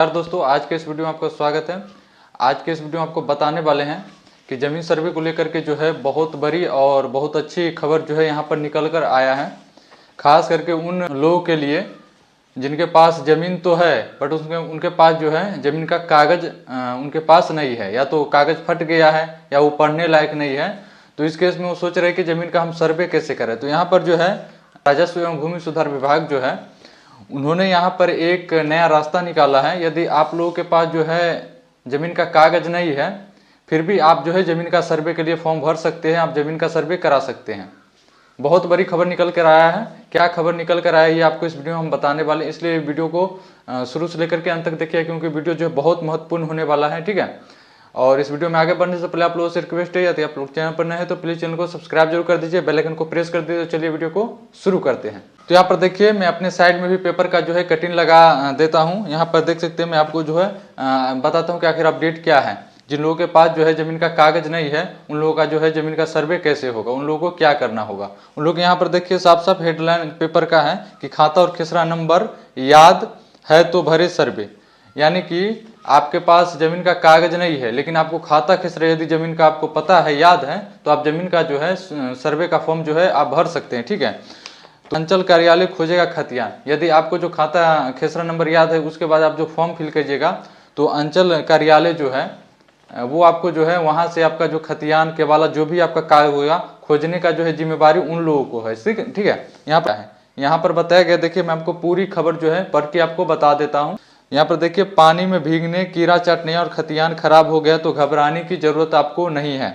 यार दोस्तों, आज के इस वीडियो में आपका स्वागत है। आज के इस वीडियो में आपको बताने वाले हैं कि ज़मीन सर्वे को लेकर के जो है बहुत बड़ी और बहुत अच्छी खबर जो है यहाँ पर निकल कर आया है। खास करके उन लोगों के लिए जिनके पास ज़मीन तो है बट उनके पास जो है ज़मीन का कागज़ उनके पास नहीं है, या तो कागज़ फट गया है या वो पढ़ने लायक नहीं है। तो इस केस में वो सोच रहे हैं कि ज़मीन का हम सर्वे कैसे करें। तो यहाँ पर जो है राजस्व एवं भूमि सुधार विभाग जो है उन्होंने यहाँ पर एक नया रास्ता निकाला है। यदि आप लोगों के पास जो है ज़मीन का कागज़ नहीं है, फिर भी आप जो है ज़मीन का सर्वे के लिए फॉर्म भर सकते हैं, आप ज़मीन का सर्वे करा सकते हैं। बहुत बड़ी खबर निकल कर आया है। क्या खबर निकल कर आया है ये आपको इस वीडियो में हम बताने वाले हैं, इसलिए वीडियो को शुरू से लेकर के अंत तक देखिए, क्योंकि वीडियो जो है बहुत महत्वपूर्ण होने वाला है। ठीक है, और इस वीडियो में आगे बढ़ने से पहले आप लोगों से रिक्वेस्ट है, यदि आप लोग चैनल पर नए हैं तो प्लीज़ चैनल को सब्सक्राइब जरूर कर दीजिए, बेल आइकन को प्रेस कर दीजिए। तो चलिए वीडियो को शुरू करते हैं। तो यहाँ पर देखिए, मैं अपने साइड में भी पेपर का जो है कटिंग लगा देता हूँ। यहाँ पर देख सकते हैं, मैं आपको जो है बताता हूँ कि आखिर अपडेट क्या है। जिन लोगों के पास जो है ज़मीन का कागज़ नहीं है, उन लोगों का जो है ज़मीन का सर्वे कैसे होगा, उन लोगों को क्या करना होगा। उन लोग यहाँ पर देखिए साफ साफ हेडलाइन पेपर का है कि खाता और खेसरा नंबर याद है तो भरे सर्वे। यानी कि आपके पास ज़मीन का कागज़ नहीं है लेकिन आपको खाता खेसरा यदि ज़मीन का आपको पता है, याद है, तो आप ज़मीन का जो है सर्वे का फॉर्म जो है आप भर सकते हैं। ठीक है, तो अंचल कार्यालय खोजेगा खतियान। यदि आपको जो खाता खेसरा नंबर याद है, उसके बाद आप जो फॉर्म फिल कीजिएगा तो अंचल कार्यालय जो है वो आपको जो है वहाँ से आपका जो खतियान के वाला जो भी आपका कागज होगा, खोजने का जो है जिम्मेवारी उन लोगों को है। ठीक है, यहाँ पर बताया गया। देखिए, मैं आपको पूरी खबर जो है पढ़ के आपको बता देता हूँ। यहाँ पर देखिए, पानी में भीगने, कीड़ा चाटने और खतियान खराब हो गया तो घबराने की जरूरत आपको नहीं है।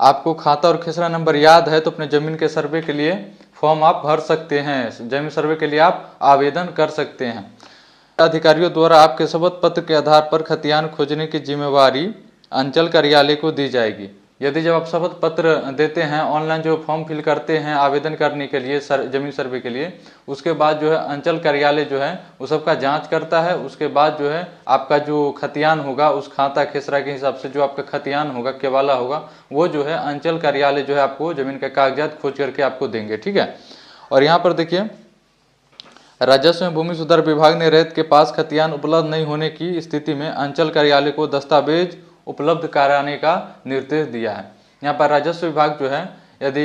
आपको खाता और खेसरा नंबर याद है तो अपने ज़मीन के सर्वे के लिए फॉर्म आप भर सकते हैं, ज़मीन सर्वे के लिए आप आवेदन कर सकते हैं। अधिकारियों द्वारा आपके शपथ पत्र के आधार पर खतियान खोजने की जिम्मेवारी अंचल कार्यालय को दी जाएगी। यदि जब आप शपथ पत्र देते हैं, ऑनलाइन जो फॉर्म फिल करते हैं आवेदन करने के लिए ज़मीन सर्वे के लिए, उसके बाद जो है अंचल कार्यालय जो है वो सबका जांच करता है। उसके बाद जो है आपका जो खतियान होगा, उस खाता खेसरा के हिसाब से जो आपका खतियान होगा, केवाला होगा, वो जो है अंचल कार्यालय जो है आपको ज़मीन के कागजात खोज करके आपको देंगे। ठीक है, और यहाँ पर देखिए, राजस्व एवं भूमि सुधार विभाग ने रैयत के पास खतियान उपलब्ध नहीं होने की स्थिति में अंचल कार्यालय को दस्तावेज उपलब्ध कराने का निर्देश दिया है। यहाँ पर राजस्व विभाग जो है, यदि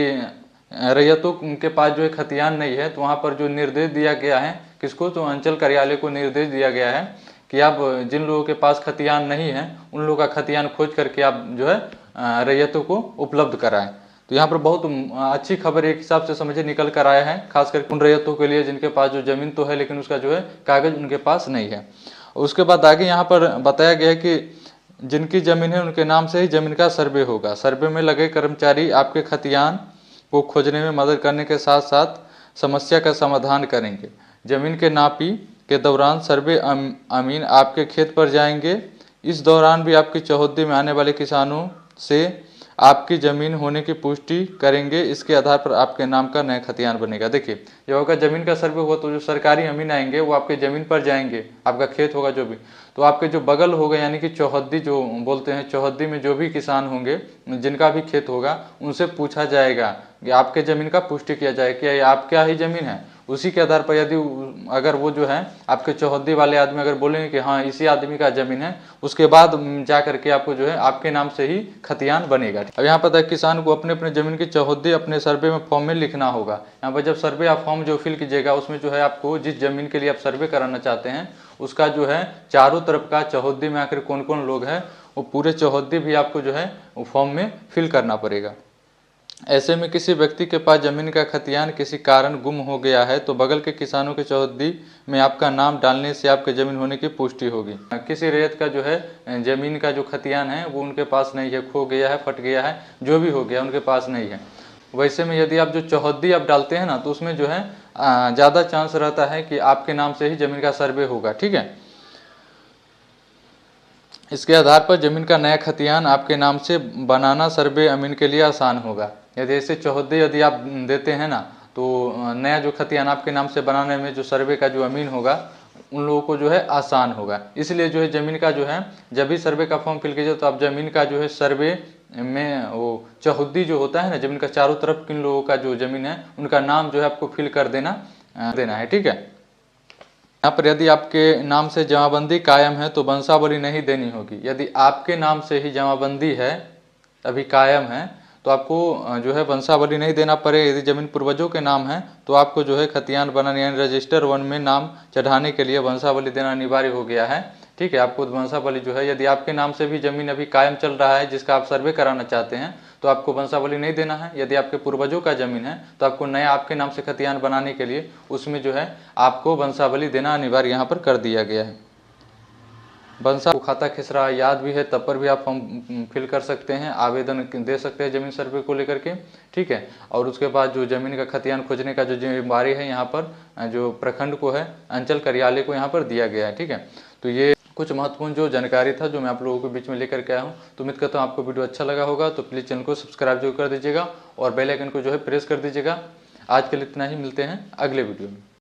रैयतों के पास जो है खतियान नहीं है, तो वहाँ पर जो निर्देश दिया गया है किसको, तो अंचल कार्यालय को निर्देश दिया गया है कि आप जिन लोगों के पास खतियान नहीं है, उन लोगों का खतियान खोज करके आप जो है रैयतों को उपलब्ध कराएं। तो यहाँ पर बहुत अच्छी खबर एक हिसाब से समझे निकल कर आया है, खासकर उन रैयतों के लिए जिनके पास जो ज़मीन तो है लेकिन उसका जो है कागज़ उनके पास नहीं है। उसके बाद आगे यहाँ पर बताया गया है कि जिनकी ज़मीन है उनके नाम से ही ज़मीन का सर्वे होगा। सर्वे में लगे कर्मचारी आपके खतियान को खोजने में मदद करने के साथ साथ समस्या का समाधान करेंगे। ज़मीन के नापी के दौरान सर्वे अमीन आपके खेत पर जाएंगे। इस दौरान भी आपकी चौहद्दी में आने वाले किसानों से आपकी ज़मीन होने की पुष्टि करेंगे। इसके आधार पर आपके नाम का नया खतियान बनेगा। देखिए, जब आपका ज़मीन का सर्वे हुआ तो जो सरकारी अमीन आएंगे वो आपके ज़मीन पर जाएंगे, आपका खेत होगा जो भी, तो आपके जो बगल होगा यानी कि चौहद्दी जो बोलते हैं, चौहद्दी में जो भी किसान होंगे जिनका भी खेत होगा, उनसे पूछा जाएगा कि आपके ज़मीन का पुष्टि किया जाए कि आप क्या ही ज़मीन है। उसी के आधार पर यदि अगर वो जो है आपके चौहद्दी वाले आदमी अगर बोलेंगे कि हाँ इसी आदमी का ज़मीन है, उसके बाद जा करके आपको जो है आपके नाम से ही खतियान बनेगा। अब यहाँ पर किसान को अपने अपने ज़मीन की चौहद्दी अपने सर्वे में फॉर्म में लिखना होगा। यहाँ पर जब सर्वे आप फॉर्म जो फिल कीजिएगा, उसमें जो है आपको जिस ज़मीन के लिए आप सर्वे कराना चाहते हैं उसका जो है चारों तरफ का चौहद्दी में आखिर कौन कौन लोग हैं, वो पूरे चौहद्दी भी आपको जो है फॉर्म में फिल करना पड़ेगा। ऐसे में किसी व्यक्ति के पास ज़मीन का खतियान किसी कारण गुम हो गया है तो बगल के किसानों के चौहद्दी में आपका नाम डालने से आपके ज़मीन होने की पुष्टि होगी। किसी रैयत का जो है ज़मीन का जो खतियान है वो उनके पास नहीं है, खो गया है, फट गया है, जो भी हो गया उनके पास नहीं है। वैसे में यदि आप जो चौहद्दी आप डालते हैं ना, तो उसमें जो है ज़्यादा चांस रहता है कि आपके नाम से ही ज़मीन का सर्वे होगा। ठीक है, इसके आधार पर ज़मीन का नया खतियान आपके नाम से बनाना सर्वे अमीन के लिए आसान होगा। यदि ऐसे चौहद्दी यदि आप देते हैं ना, तो नया जो खतियान आपके नाम से बनाने में जो सर्वे का जो अमीन होगा उन लोगों को जो है आसान होगा। इसलिए जो है ज़मीन का जो है जब भी सर्वे का फॉर्म फिल कीजिए तो आप ज़मीन का जो है सर्वे में वो चौहद्दी जो होता है ना, ज़मीन का चारों तरफ किन लोगों का जो ज़मीन है उनका नाम जो है आपको फिल कर देना है। ठीक है, यहाँ पर यदि आपके नाम से जमाबंदी कायम है तो वंशावली नहीं देनी होगी। यदि आपके नाम से ही जमाबंदी है, अभी कायम है, तो आपको जो है वंशावली नहीं देना पड़े। यदि जमीन पूर्वजों के नाम है तो आपको जो है खतियान बनाने यानी रजिस्टर 1 में नाम चढ़ाने के लिए वंशावली देना अनिवार्य हो गया है। ठीक है, आपको वंशावली जो है, यदि आपके नाम से भी जमीन अभी कायम चल रहा है जिसका आप सर्वे कराना चाहते हैं, तो आपको वंशावली नहीं देना है। यदि आपके पूर्वजों का जमीन है तो आपको नया आपके नाम से खतियान बनाने के लिए उसमें जो है आपको वंशावली देना अनिवार्य यहाँ पर कर दिया गया है। वंशा खाता खेसरा याद भी है, तब पर भी आप फॉर्म फिल कर सकते हैं, आवेदन दे सकते हैं जमीन सर्वे को लेकर के। ठीक है, और उसके बाद जो जमीन का खतियान खोजने का जो जिम्मेवारी है यहाँ पर जो प्रखंड को है, अंचल कार्यालय को यहाँ पर दिया गया है। ठीक है, तो ये कुछ महत्वपूर्ण जो जानकारी था जो मैं आप लोगों के बीच में लेकर के आया हूँ। तो उम्मीद करता हूँ आपको वीडियो अच्छा लगा होगा, तो प्लीज़ चैनल को सब्सक्राइब जरूर कर दीजिएगा और बेल आइकन को जो है प्रेस कर दीजिएगा। आज के लिए इतना ही, मिलते हैं अगले वीडियो में।